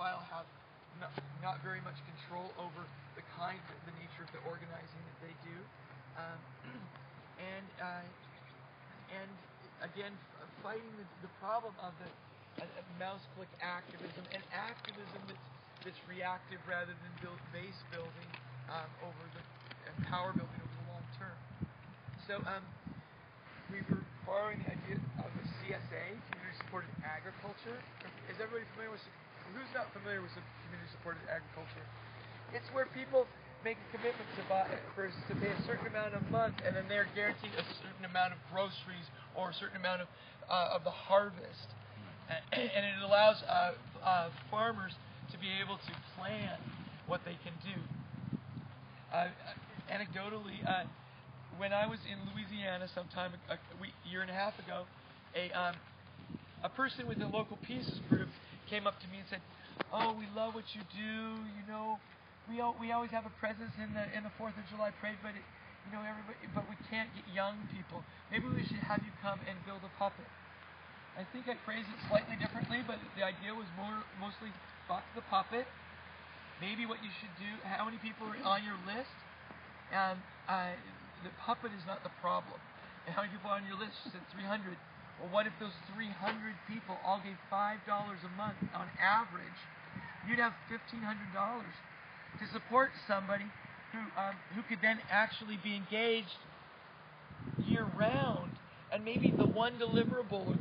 while have not very much control over the nature of the organizing that they do, and again fighting the problem of the mouse click activism and activism that's reactive rather than base building over the power building over the long term. So we were borrowing the idea of the CSA, community supported agriculture. Is everybody familiar with? Who's not familiar with community supported agriculture? It's where people make a commitment to pay a certain amount a month, and then they're guaranteed a certain amount of groceries or a certain amount of the harvest, and it allows farmers to be able to plan what they can do. Anecdotally, when I was in Louisiana sometime a year and a half ago, a person with the local pieces group came up to me and said, "Oh, we love what you do. You know, we always have a presence in the 4th of July parade, but but we can't get young people. Maybe we should have you come and build a puppet." I think I phrased it slightly differently, but the idea was mostly fuck the puppet. Maybe what you should do. How many people are on your list? And the puppet is not the problem. And how many people are on your list? She said 300. Well, what if those 300 people all gave $5 a month on average? You'd have $1,500 to support somebody who could then actually be engaged year round. And maybe the one deliverable or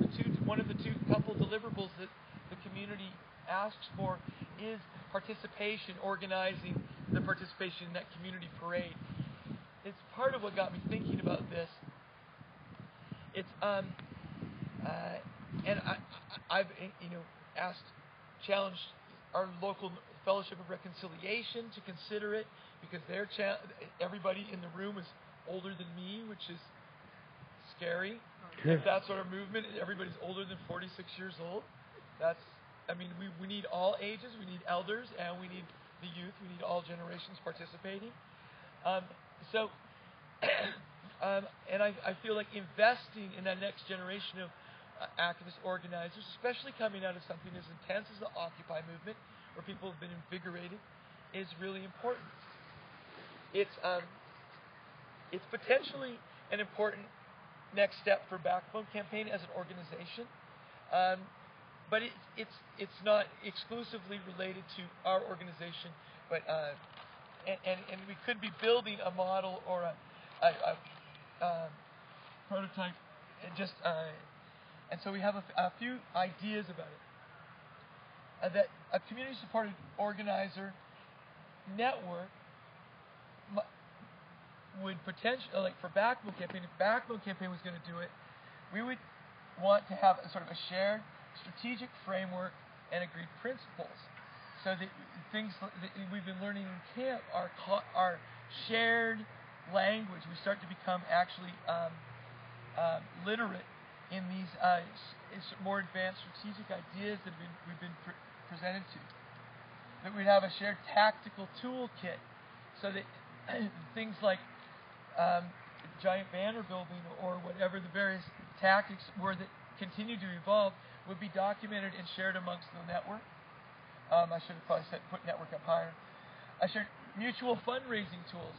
one of the two couple deliverables that the community asks for is participation, organizing the participation in that community parade. It's part of what got me thinking about this. It's and I've challenged our local Fellowship of Reconciliation to consider it, because everybody in the room is older than me, which is scary. If that sort of movement, everybody's older than 46 years old. We need all ages, we need elders, and we need the youth, we need all generations participating. And I feel like investing in that next generation of activist organizers, especially coming out of something as intense as the Occupy movement, where people have been invigorated, is really important. It's potentially an important next step for Backbone Campaign as an organization, but it's not exclusively related to our organization, but and we could be building a model or a prototype, and so we have a few ideas about it. That a community-supported organizer network would potentially, like for Backbone Campaign, if Backbone Campaign was going to do it, we would want to have a sort of a shared strategic framework and agreed principles, so that things that we've been learning in camp are shared language. We start to become actually literate in these more advanced strategic ideas that we've been presented to. That we'd have a shared tactical toolkit, so that things like giant banner building or whatever the various tactics were that continue to evolve would be documented and shared amongst the network. I should have probably put network up higher. I shared mutual fundraising tools,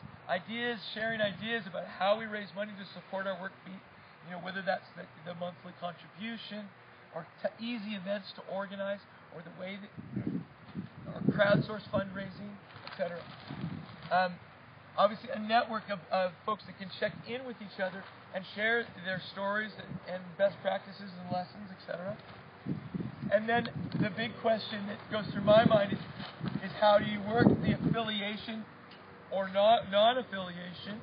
sharing ideas about how we raise money to support our work, whether that's the monthly contribution or easy events to organize, or the way that or crowdsource fundraising, etc. Obviously, a network of folks that can check in with each other and share their stories and best practices and lessons, etc. And then the big question that goes through my mind is how do you work the affiliation or non-affiliation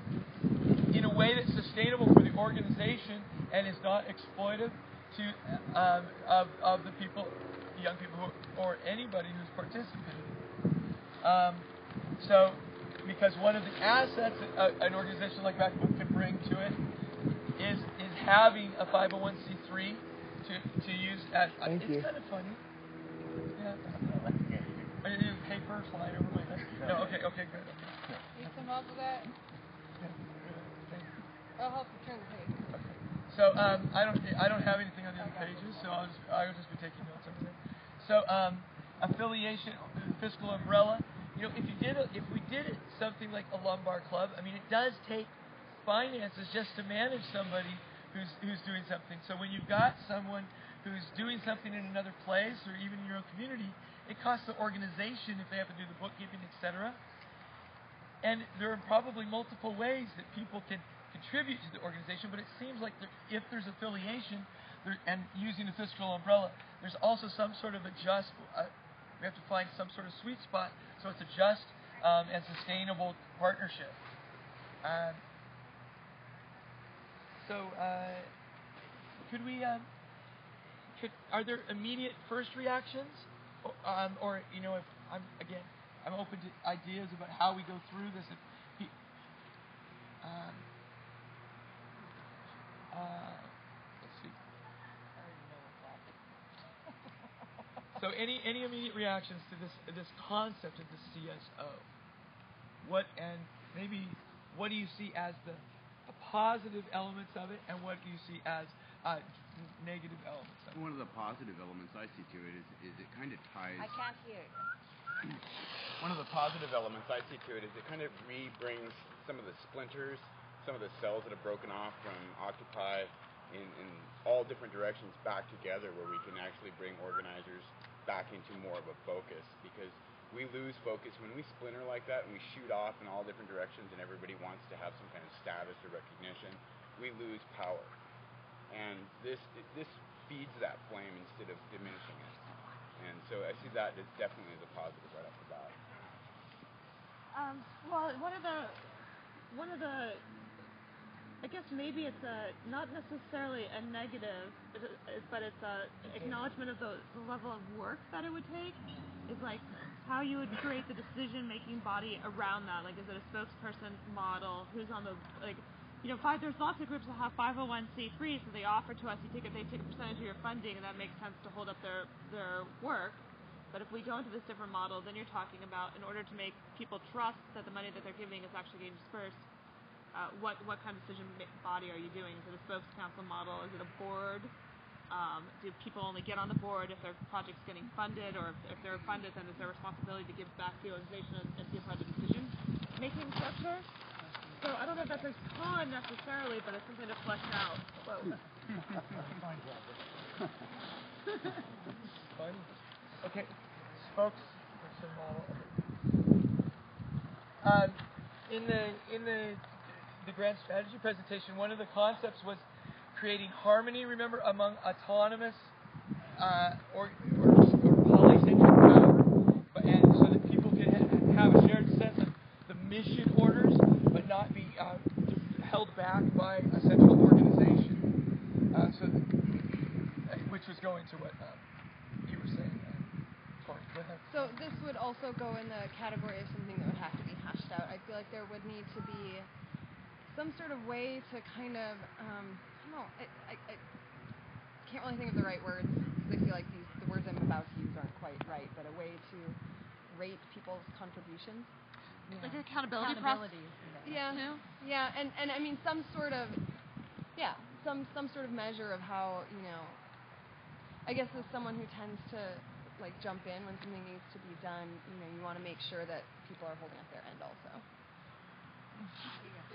in a way that's sustainable for the organization and is not exploitive to of the people, the young people, or anybody who's participating. Because one of the assets that an organization like Backbone can bring to it is having a 501c3 to use as. Thank you. It's kind of funny. Yeah. Are you paper slide over my head? No. Okay. Good. Okay. You come up with that? Yeah. Thank you. I'll help you turn the page. Okay. So I don't have anything on the other pages, so I'll just be taking notes over there. So affiliation, fiscal umbrella. You know, if we did it something like a lumbar club, I mean, it does take finances just to manage somebody who's doing something. So when you've got someone who's doing something in another place or even in your own community, it costs the organization if they have to do the bookkeeping, etc. And there are probably multiple ways that people can contribute to the organization, but it seems like if there's affiliation and using the fiscal umbrella, there's also some sort of we have to find some sort of sweet spot so it's a just and sustainable partnership. Could we? Are there immediate first reactions, or you know, if I'm open to ideas about how we go through this. Let's see. So any immediate reactions to this concept of the CSO? What do you see as the positive elements of it, and what do you see as negative elements of it? One of the positive elements I see to it is it kind of ties. I can't hear you. One of the positive elements I see to it is it kind of re-brings some of the splinters, some of the cells that have broken off from Occupy in all different directions back together, where we can actually bring organizers back into more of a focus, because we lose focus when we splinter like that and we shoot off in all different directions and everybody wants to have some kind of status or recognition. We lose power, and this feeds that flame instead of diminishing it. And so I see that as definitely the positive right off the bat. Well, one of the, I guess maybe it's not necessarily a negative, but it's a acknowledgement of the level of work that it would take. Is like how you would create the decision-making body around that. Like, is it a spokesperson model? Who's on the, like, you know, there's lots of groups that have 501c3s, so they offer to us, they take a percentage of your funding, and that makes sense to hold up their work. But if we go into this different model, then you're talking about, in order to make people trust that the money that they're giving is actually getting dispersed, what kind of decision body are you doing? Is it a spokes council model? Is it a board? Do people only get on the board if their project's getting funded, or if they're funded, then it's their responsibility to give back to the organization and be a part of the decision-making structure? So I don't know if that's a con necessarily, but it's something to flesh out. Fun. Okay, spokesperson model. In the grand strategy presentation, one of the concepts was creating harmony. Remember, among autonomous or polycentric power, and so that people can have a shared sense of the mission orders, but not be held back by a central organization. Which was going to what you were saying. Corey, go ahead. So this would also go in the category of something that would have to be hashed out. I feel like there would need to be some sort of way to kind of, I don't know, I can't really think of the right words, because I feel like the words I'm about to use aren't quite right, but a way to rate people's contributions. Yeah. Like an accountability process. Yeah, too? Yeah, and I mean some sort of measure of how, you know, I guess as someone who tends to like jump in when something needs to be done, you know, you want to make sure that people are holding up their end also,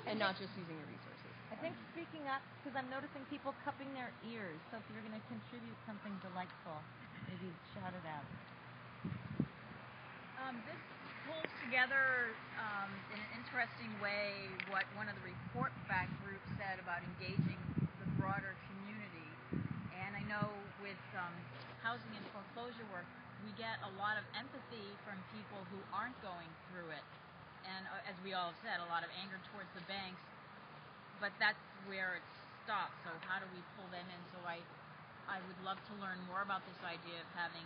and not just using your resources. I think speaking up, because I'm noticing people cupping their ears, so if you're going to contribute something delightful, maybe shout it out. This pulls together in an interesting way what one of the report back groups said about engaging the broader community. And I know with housing and foreclosure work, we get a lot of empathy from people who aren't going through it. And as we all have said, a lot of anger towards the banks, but that's where it stops. So how do we pull them in? So I would love to learn more about this idea of having,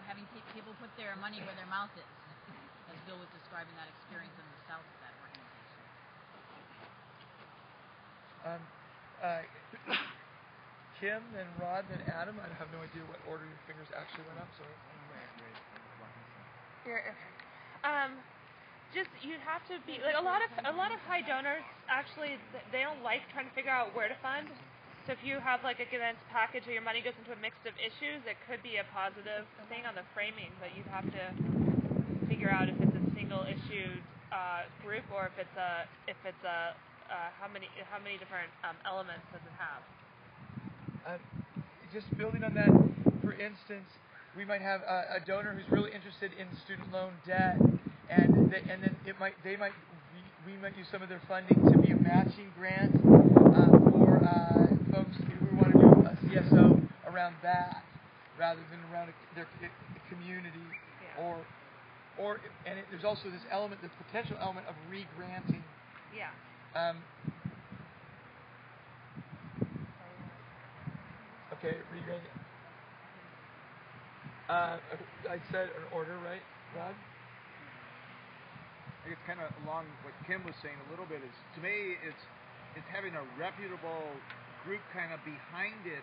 having people put their money where their mouth is, as Bill was describing that experience in the south of that organization. Kim, then Rod, then Adam. I have no idea what order your fingers actually went up. So. Here. Just you'd have to be like a lot of high donors. Actually, they don't like trying to figure out where to fund. So if you have like a condensed package where your money goes into a mix of issues, it could be a positive thing on the framing, but you'd have to figure out if it's a single issued group or if it's a how many different elements does it have? Just building on that, for instance, we might have a donor who's really interested in student loan debt, and then we might use some of their funding to be a matching grant for folks who want to do a CSO around that, rather than around their community, there's also this element, the potential element of re-granting. Yeah. Okay, re-granting. I said an order, right, Rod? I think it's kind of along what Kim was saying a little bit. Is to me, it's having a reputable group kind of behind it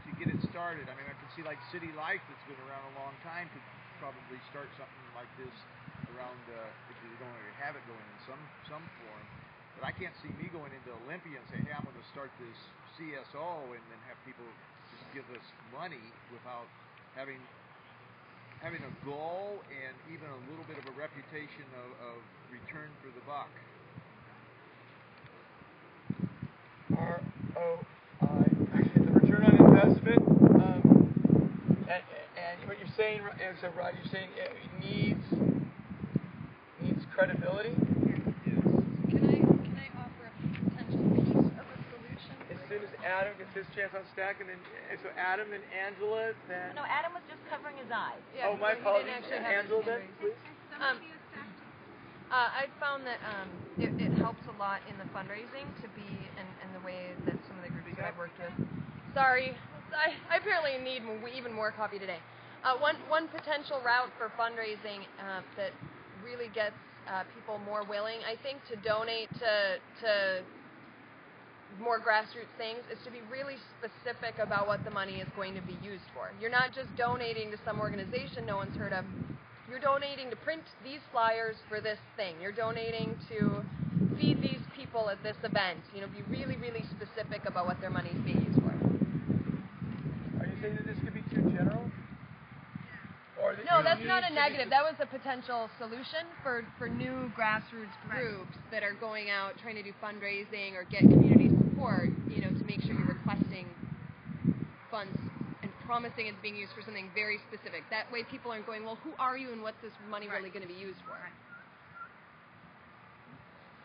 to get it started. I mean, I can see like City Life, that's been around a long time, could probably start something like this around if you don't already have it going in some form. But I can't see me going into Olympia and say, hey, I'm going to start this CSO and then have people just give us money without having a goal and even a little bit of a reputation of return for the buck. ROI, the return on investment, and what you're saying, so Rod, you're saying it needs credibility. Can I offer a potential piece of a solution? As soon as Adam gets his chance on stack, and then so Adam, then Angela, then. No, Adam was just covering his eyes. Yeah, my he apologies. didn't actually have Angela, his then, hand please. I found that it helps a lot in the fundraising to be in the way that some of the groups that I've worked with. Sorry, I apparently need even more coffee today. One potential route for fundraising that really gets people more willing, I think, to donate to more grassroots things is to be really specific about what the money is going to be used for. You're not just donating to some organization no one's heard of. You're donating to print these flyers for this thing. You're donating to feed these people at this event. You know, be really, really specific about what their money is being used for. Are you saying that this could be too general? Or that No, that's not a negative. That was a potential solution for new grassroots groups that are going out trying to do fundraising or get community support, you know, to make sure you're requesting funds and promising it's being used for something very specific. That way people aren't going, well, who are you and what's this money really going to be used for?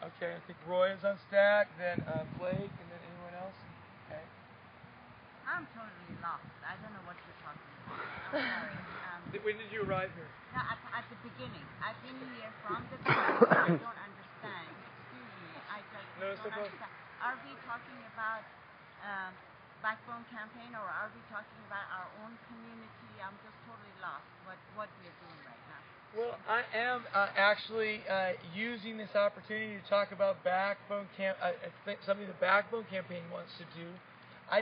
Okay, I think Roy is on stack, then Blake, and then anyone else? Okay. I'm totally lost. I don't know what you're talking about. I'm sorry. When did you arrive here? No, at the beginning. I've been here from the beginning. I don't understand. Excuse me. I just don't understand. Are we talking about Backbone Campaign, or are we talking about our own community? I'm just totally lost what we're doing right now. Well, I am actually using this opportunity to talk about Backbone something the Backbone Campaign wants to do.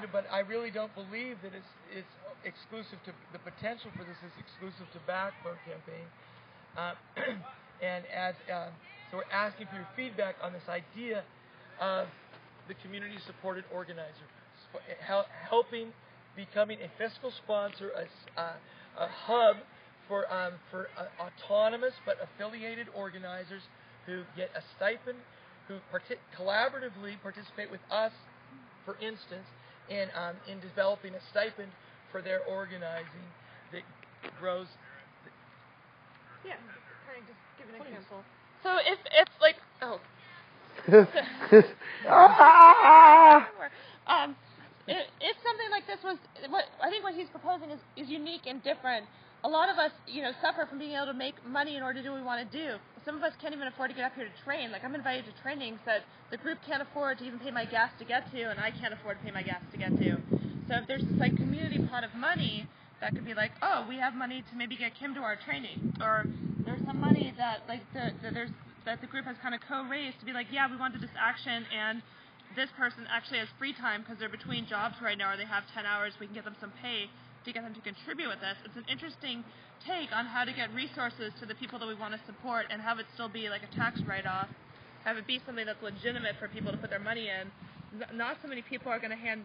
But I really don't believe that it's exclusive to the potential for this is exclusive to Backbone Campaign. So we're asking for your feedback on this idea of the community-supported organizer, helping becoming a fiscal sponsor, a hub for autonomous but affiliated organizers who get a stipend, who collaboratively participate with us, for instance, in developing a stipend for their organizing that grows. Yeah, kind of just give an example. So if it's like, if something like this was, I think what he's proposing is unique and different. A lot of us, suffer from being able to make money in order to do what we want to do. Some of us can't even afford to get up here to train. Like, I'm invited to trainings that the group can't afford to even pay my gas to get to, and I can't afford to pay my gas to get to. So if there's this community pot of money, that could be like, oh, we have money to maybe get Kim to our training, or there's some money that that the group has kind of co-raised to be like, yeah, we want to do this action, and this person actually has free time because they're between jobs right now, or they have 10 hours, we can get them some pay to get them to contribute with us. It's an interesting take on how to get resources to the people that we want to support and have it still be like a tax write-off, have it be something that's legitimate for people to put their money in. Not so many people are going to hand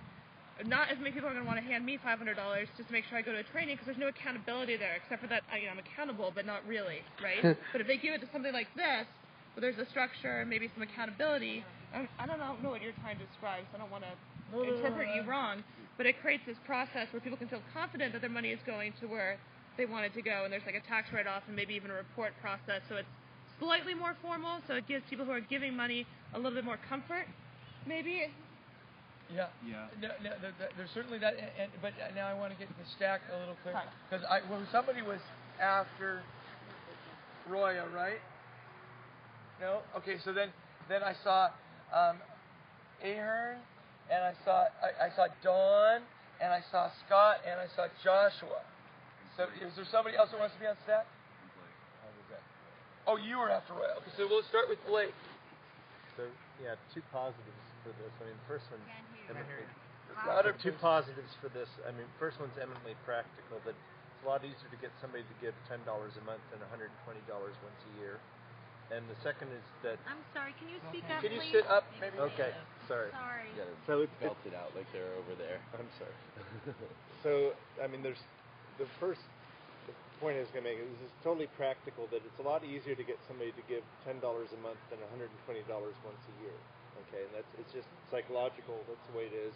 not as many people are going to want to hand me $500 just to make sure I go to a training because there's no accountability there, except for that I'm accountable, but not really, right? But if they give it to something like this, where there's a structure and maybe some accountability, I don't know what you're trying to describe, so I don't want to interpret you wrong, but it creates this process where people can feel confident that their money is going to where they want it to go, and there's like a tax write-off and maybe even a report process, so it's slightly more formal, so it gives people who are giving money a little bit more comfort, maybe. Yeah. No, there's certainly that, but now I want to get the stack a little clearer, because somebody was after Roya, right? No. Okay, so then I saw Ahern, and I saw Dawn, and I saw Scott, and I saw Joshua. So is there somebody else that wants to be on stack? How was that? Oh, you were after Roya. Okay, so we'll start with Blake. So, yeah, two positives for this. I mean, first one's two positives for this. I mean, first one's eminently practical, that it's a lot easier to get somebody to give $10 a month than $120 once a year. And the second is that... I'm sorry, can you speak up, Can you please? sit up, maybe? Okay, sorry. Sorry. Yeah, so Belt it out like they're over there. I'm sorry. So, I mean, there's the first point I was going to make is this is totally practical, that it's a lot easier to get somebody to give $10 a month than $120 once a year. Okay, and it's just psychological. That's the way it is.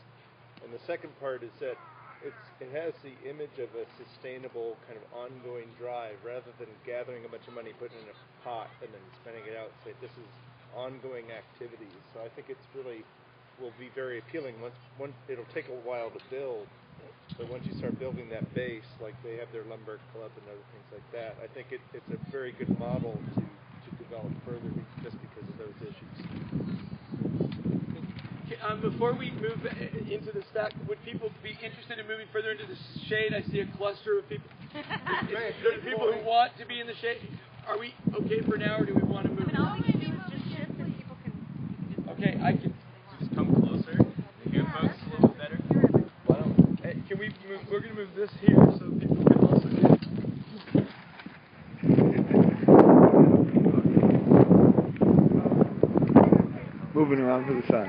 And the second part is that it has the image of a sustainable kind of ongoing drive, rather than gathering a bunch of money, putting it in a pot, and then spending it out. Say this is ongoing activities. So I think it's really will be very appealing. Once it'll take a while to build, but once you start building that base, like they have their lumber club and other things like that, I think it's a very good model to develop further, just because of those issues. Before we move into the stack, would people be interested in moving further into the shade? I see a cluster of people. There are people who want to be in the shade. Are we okay for now, or do we want to move? I mean, all we can do is just shift so people can... Okay, I can... Just come closer. Hear folks a little better. Why don't... Can we move... We're going to move this here so people can also hear. Moving around to the sun.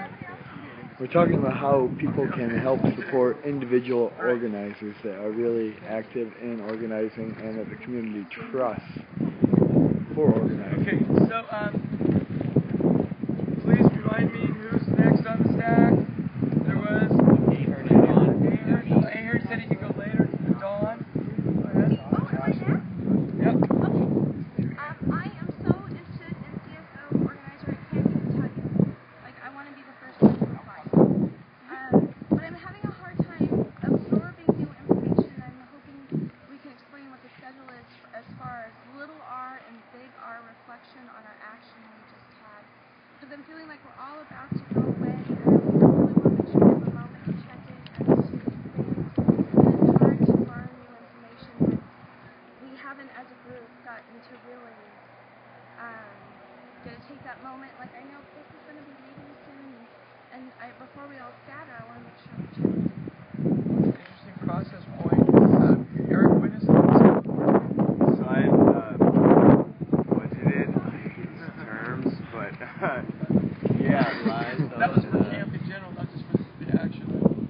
We're talking about how people can help support individual organizers that are really active in organizing and that the community trusts for organizing. Okay, so please remind me who's next on the stack. There was Ahern and Dawn. Ahern said he could go later. Dawn, go ahead. Oh, am I there? Yep. Okay. I am so interested in CSO organizer. I can't even tell you. Like, I want to be the first one to apply. But I'm having a hard time absorbing new information. I'm hoping we can explain what the schedule is as far as little R and big R reflection on our action we just had. Because I'm feeling like we're all about to go away, and I really want to make sure we have a moment to check in as to things. And it's hard to learn new information when we haven't, as a group, gotten to really get to take that moment. Like, I know Chris is going to be leaving soon, and before we all scatter, I want to make sure we check in. Interesting process point. Eric, when is this? So I've budgeted these terms, but yeah, that was for camp in general, not just for the action.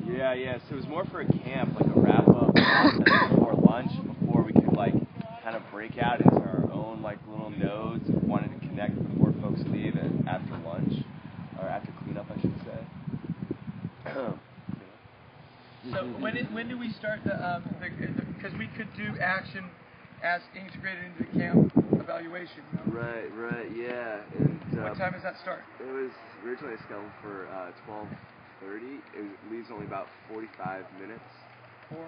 Yeah. So it was more for a camp, like a wrap-up process before lunch, before we could like kind of break out into our own like little nodes. We wanted to connect before folks leave and after lunch, or after cleanup, I should say. So when do we start because we could do action as integrated into the camp evaluation. You know? Right, yeah. And what time does that start? It was originally scheduled for 12:30. It leaves only about 45 minutes for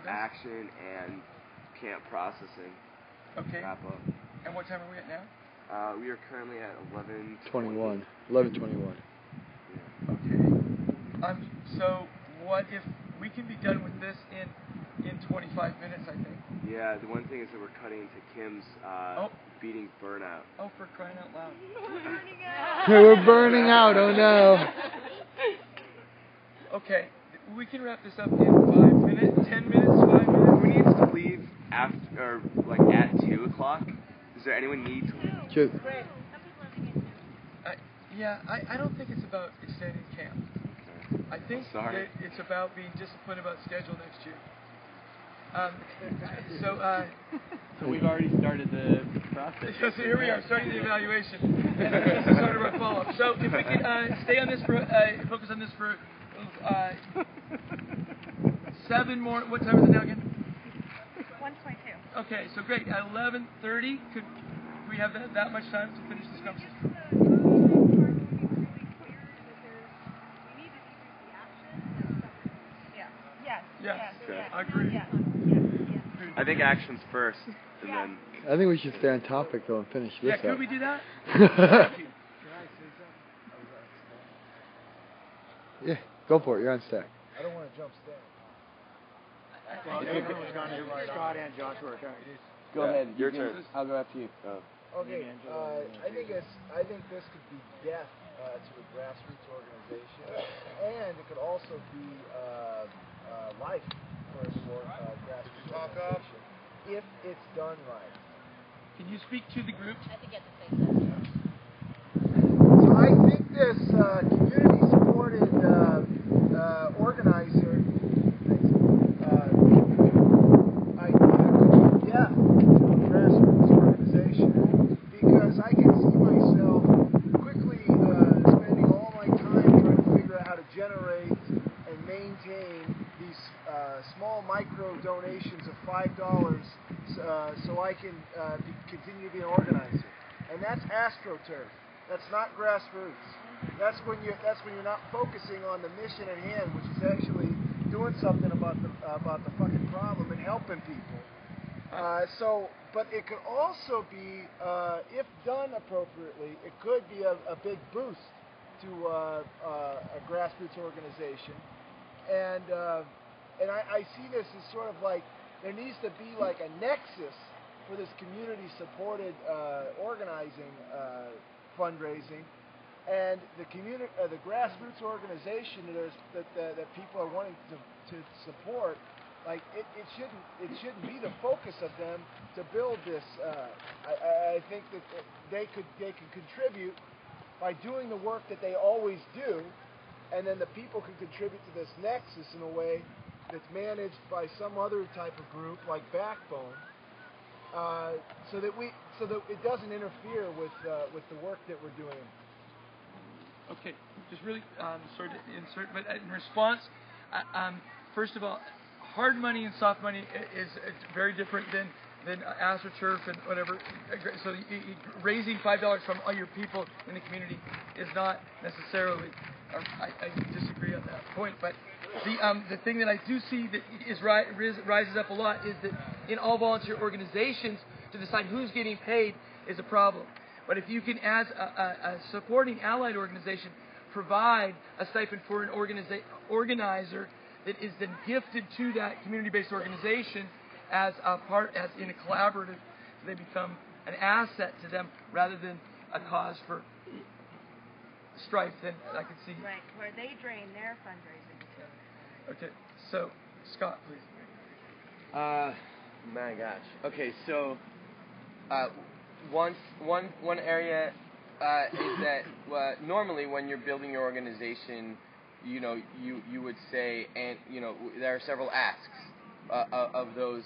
action and camp processing. Okay. Wrap up. And what time are we at now? We are currently at 11:21. 11:21. Yeah. Okay. So what if we can be done with this in 25 minutes? I think. Yeah. The one thing is that we're cutting into Kim's beating burnout. Oh, for crying out loud! We're burning out. We're burning out. Oh no. Okay. We can wrap this up in 5 minutes, 10 minutes, 5 minutes. Who needs to leave after, like at 2 o'clock? Does there anyone need to leave? Just. Yeah, I don't think it's about extending camp. Okay. I think that it's about being disciplined about schedule next year. So we've already started the process. So here we are, starting the evaluation. And this is sort of our follow-up. So if we could stay on this for, focus on this for 7 more, what time is it now again? 1:22. Okay, so great. At 11:30, could we have that much time to finish this conversation? Yes, I agree. I think action's first, and then. I think we should stay on topic though and finish this up. Yeah, could we do that? Yeah, go for it. You're on stack. I don't want to jump stack. Scott and Joshua. Go ahead. Your turn. I'll go after you. Okay. I think this could be death to a grassroots organization, and it could also be life for a grassroots organization if it's done right. Can you speak to the group? I think you have to say that. So I think this community-supported organizer death to a grassroots organization, because I can see myself quickly spending all my time trying to figure out how to generate and maintain these small micro donations of $5 so I can continue to be an organizer. And that's AstroTurf. That's not grassroots. That's when you're not focusing on the mission at hand, which is actually doing something about the fucking problem and helping people. But it could also be, if done appropriately, it could be a big boost to a grassroots organization. And I see this as sort of like there needs to be like a nexus for this community-supported organizing, fundraising, and the grassroots organization that people are wanting to support. Like it shouldn't be the focus of them to build this. I think that they could contribute by doing the work that they always do, and then the people can contribute to this nexus in a way that's managed by some other type of group like Backbone, so that it doesn't interfere with the work that we're doing. Okay, just really sort of insert, but in response, first of all, hard money and soft money is very different than AstroTurf and whatever. So raising $5 from all your people in the community is not necessarily. I disagree on that point, but the thing that I do see that rises up a lot is that in all volunteer organizations, to decide who's getting paid is a problem. But if you can, as a supporting allied organization, provide a stipend for an organizer that is then gifted to that community-based organization as in a collaborative, so they become an asset to them rather than a cause for strife, then I can see. Right, where they drain their fundraising too. Okay, so Scott, please. My gosh. Okay, so one area is that normally when you're building your organization, you would say, and there are several asks of those.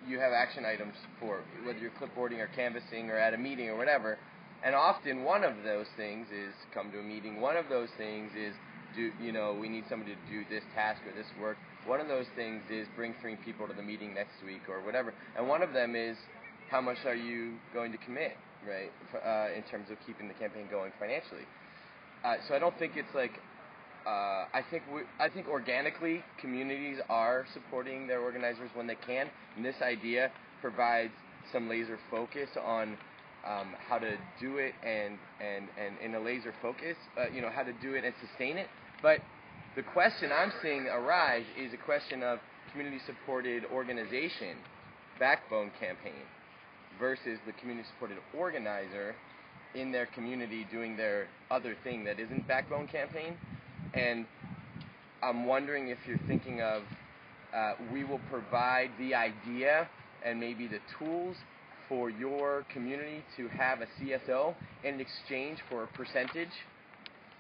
You have action items for whether you're clipboarding or canvassing or at a meeting or whatever. And often one of those things is come to a meeting. One of those things is we need somebody to do this task or this work. One of those things is bring 3 people to the meeting next week or whatever. And one of them is how much are you going to commit, right, in terms of keeping the campaign going financially. So I don't think it's like I think organically communities are supporting their organizers when they can, and this idea provides some laser focus on how to do it and in a laser focus, how to do it and sustain it. But the question I'm seeing arise is a question of community-supported organization, Backbone campaign, versus the community-supported organizer in their community doing their other thing that isn't Backbone campaign. And I'm wondering if you're thinking of we will provide the idea and maybe the tools for your community to have a CSO in exchange for a percentage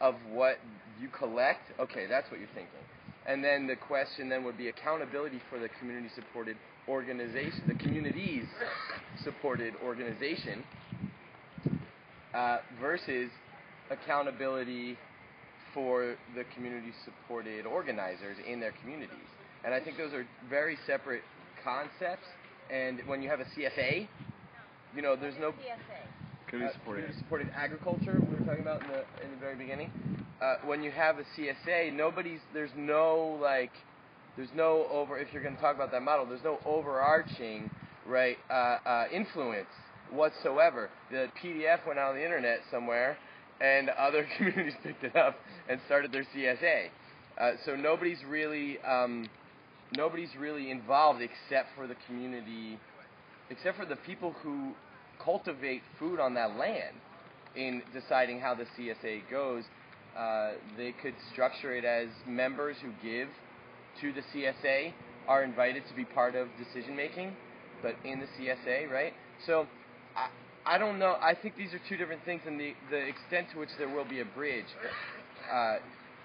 of what you collect, okay, that's what you're thinking. And then the question then would be accountability for the community-supported organization, the community's supported organization, versus accountability for the community-supported organizers in their communities. And I think those are very separate concepts. And when you have a CSA, you know, there's no community-supported agriculture we were talking about in the very beginning. When you have a CSA, there's no if you're going to talk about that model, there's no overarching influence whatsoever. The PDF went out on the internet somewhere, and other communities picked it up and started their CSA. So nobody's really involved except for the community, except for the people who cultivate food on that land in deciding how the CSA goes. They could structure it as members who give to the CSA are invited to be part of decision making, but in the CSA, right? So I don't know. I think these are two different things, and the extent to which there will be a bridge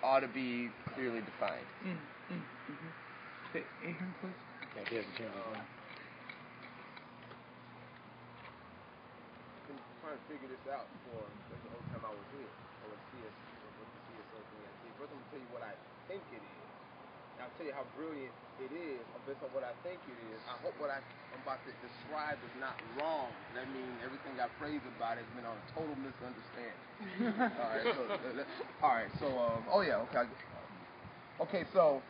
ought to be clearly defined. Okay, Adrian, please. Yeah, been trying to figure this out for the whole time I was here, or with the CSO thing. First, I'm going to tell you what I think it is. And I'll tell you how brilliant it is based on what I think it is. I hope what I'm about to describe is not wrong. That means everything I praise about it has been on a total misunderstanding. Okay, so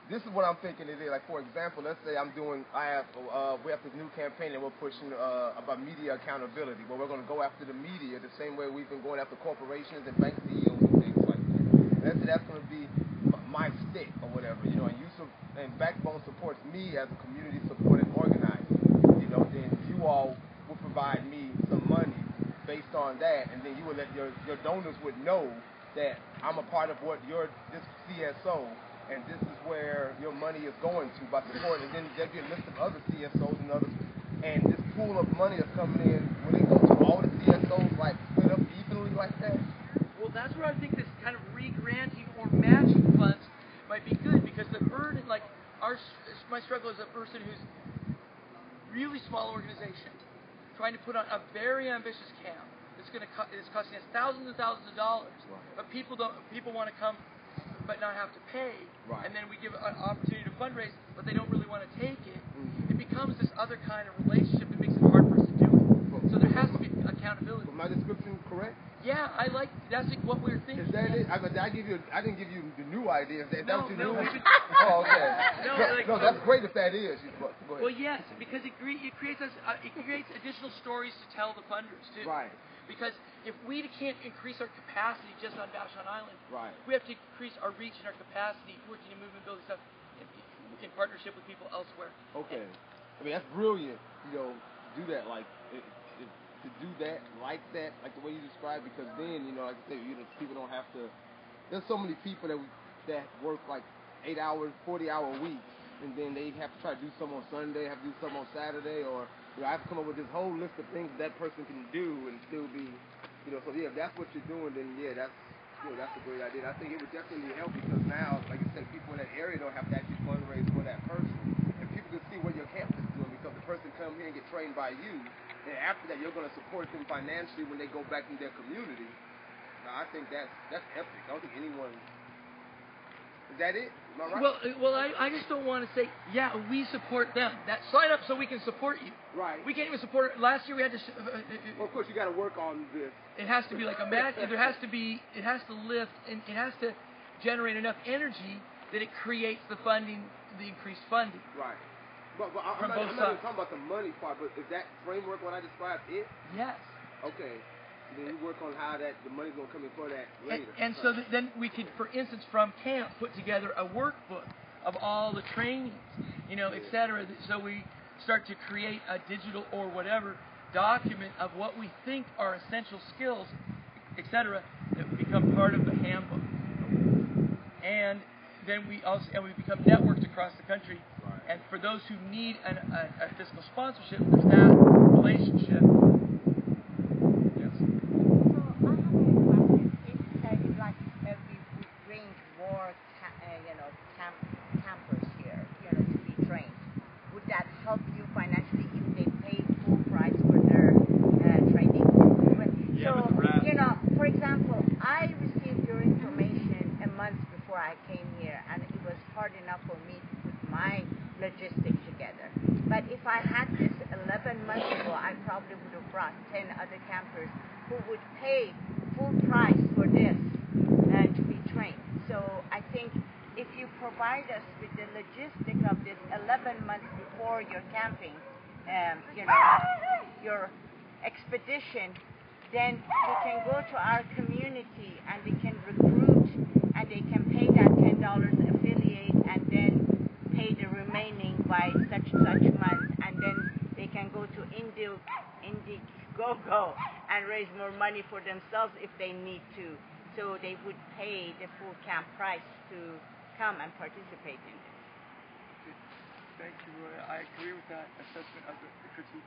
this is what I'm thinking it is. Like, for example, let's say we have this new campaign that we're pushing about media accountability. Well, we're going to go after the media the same way we've been going after corporations and bank CEOs and things like that. Let's say that's going to be my stick or whatever, you know, and Backbone supports me as a community-supported organizer. You know, then you all will provide me some money based on that, and then you will let your donors would know that I'm a part of this CSO, and this is where your money is going to by support. And then there'll be a list of other CSOs and others, and this pool of money that's coming in, will it go to all the CSOs, like split up evenly like that? Well, that's where I think this kind of re-granting or matching funds might be good, because the burden, like my struggle is a person who's really small organization trying to put on a very ambitious camp. It's costing us thousands and thousands of dollars, but people want to come but not have to pay, and then we give an opportunity to fundraise, but they don't really want to take it. It becomes this other kind of relationship that makes it hard for us to do it. So there has to be accountability. Was my description correct? Yeah, that's what we're thinking. Is that it? I didn't give you the new idea. No, oh, okay. No, that's great if that is. Go ahead. Well, yes, because it creates additional stories to tell the funders too. Right. Because if we can't increase our capacity just on Vashon Island, we have to increase our reach and our capacity working in movement building stuff in partnership with people elsewhere. Okay. I mean, that's brilliant, you know, do that, like, to do that, like the way you described, because then, you know, like I say, you know, people don't have to, there's so many people that work like 8 hours, 40-hour weeks, and then they have to try to do some on Sunday, have to do some on Saturday, or, you know, I have to come up with this whole list of things that person can do and still be, you know, so yeah, if that's what you're doing, then yeah, that's a great idea. I think it would definitely help, because now, like you said, people in that area don't have to actually fundraise for that person. And people can see what your camp is doing, because the person come here and get trained by you, and after that you're going to support them financially when they go back in their community. Now, I think that's epic. I don't think anyone... Is that it? Am I right? Well, I just don't want to say, yeah, we support them. Sign up so we can support you. Right. We can't even support it. Last year we had to... well, of course, you got to work on this. It has to be like a match. It has to lift, and it has to generate enough energy that it creates the funding, the increased funding. Right. But I'm not even talking about the money part, but is that framework what I described it? Yes. Okay. Then you work on how the money's going to come in for that later. And so then we could, for instance, from camp, put together a workbook of all the trainings, you know, et cetera. So we start to create a digital or whatever document of what we think are essential skills, et cetera, that become part of the handbook. And then we become networked across the country. Right. And for those who need a fiscal sponsorship, there's that relationship. So I have a question. you financially if they pay full price for their training. So, you know, for example, I received your information a month before I came here, and it was hard enough for me to put my logistics together. But if I had this 11 months ago, I probably would have brought 10 other campers who would pay full price for this to be trained. So I think if you provide us with the logistics of this 11 months before your camping, you know, your expedition, then we can go to our community and we can recruit and they can pay that $10 affiliate and then pay the remaining by such month, and then they can go to Indiegogo and raise more money for themselves if they need to. So they would pay the full camp price to come and participate in this. Thank you, Roy. I agree with that assessment of the critique.